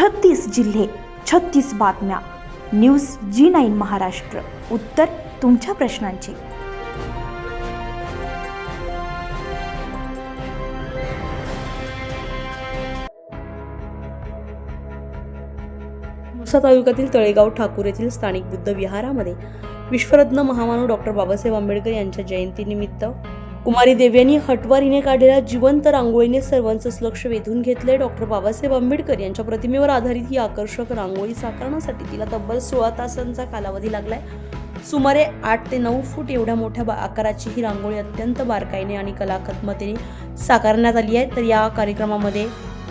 36 जिल्हे, 36 बातम्या. News G9 Maharashtra. उत्तर तुमच्या प्रश्नांची. औसा तालुक्यातील तळेगाव ठाकूर येथील स्थानिक बुद्ध विहारामध्ये विश्वरत्न महामानव डॉक्टर बाबासाहेब आंबेडकर यांच्या जयंतीनिमित्त कुमारी देव्यानी हटवार हिने काढलेल्या जिवंत रांगोळीने सर्वांचंच लक्ष वेधून घेतले. डॉक्टर बाबासाहेब आंबेडकर यांच्या प्रतिमेवर आधारित ही आकर्षक रांगोळी साकारण्यासाठी तिला तब्बल 16 तासांचा कालावधी लागलाय. सुमारे 8 ते 9 फूट एवढ्या मोठ्या आकाराची ही रांगोळी अत्यंत बारकाईने आणि कलात्मकतेने साकारण्यात आली आहे. तर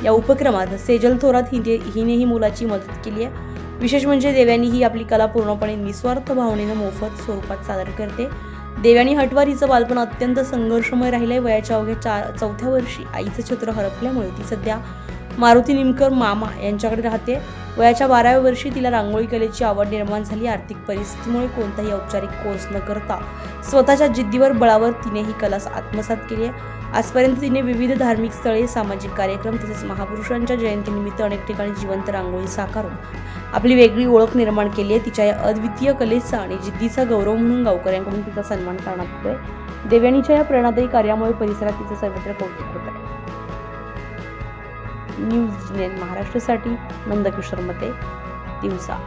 या उपक्रमात सेजल थोरात हिनेही मुलाची मदत केली आहे. विशेष म्हणजे देव्यानी ही आपली कला पूर्णपणे निस्वार्थ भावनेनं मोफत स्वरूपात सादर करते. देव्यानी हटवार हिचं बालपण अत्यंत संघर्षमय राहिलंय. वयाच्या अवघ्या 4थ्या वर्षी आईचं छत्र हरपल्यामुळे ती सध्या मारुती निमकर मामा यांच्याकडे राहते. वयाच्या 12व्या वर्षी तिला रांगोळी कलेची आवड निर्माण झाली. आर्थिक परिस्थितीमुळे कोणताही औपचारिक कोर्स न करता स्वतःच्या जिद्दीवर बळावर तिने ही कला आत्मसात केली आहे. आजपर्यंत तिने विविध धार्मिक स्थळे, सामाजिक कार्यक्रम तसेच महापुरुषांच्या जयंतीनिमित्त अनेक ठिकाणी जिवंत रांगोळी साकारून आपली वेगळी ओळख निर्माण केली आहे. तिच्या या अद्वितीय कलेचा आणि जिद्दीचा गौरव म्हणून गावकऱ्यांकडून तिचा सन्मान करण्यात येतोय. देव्यानीच्या या प्रेरणादायी कार्यामुळे परिसरात तिचं सर्वत्र कौतुक होत आहे. न्यूज G9 महाराष्ट्रासाठी नंदकिशोर मते, दिवसा.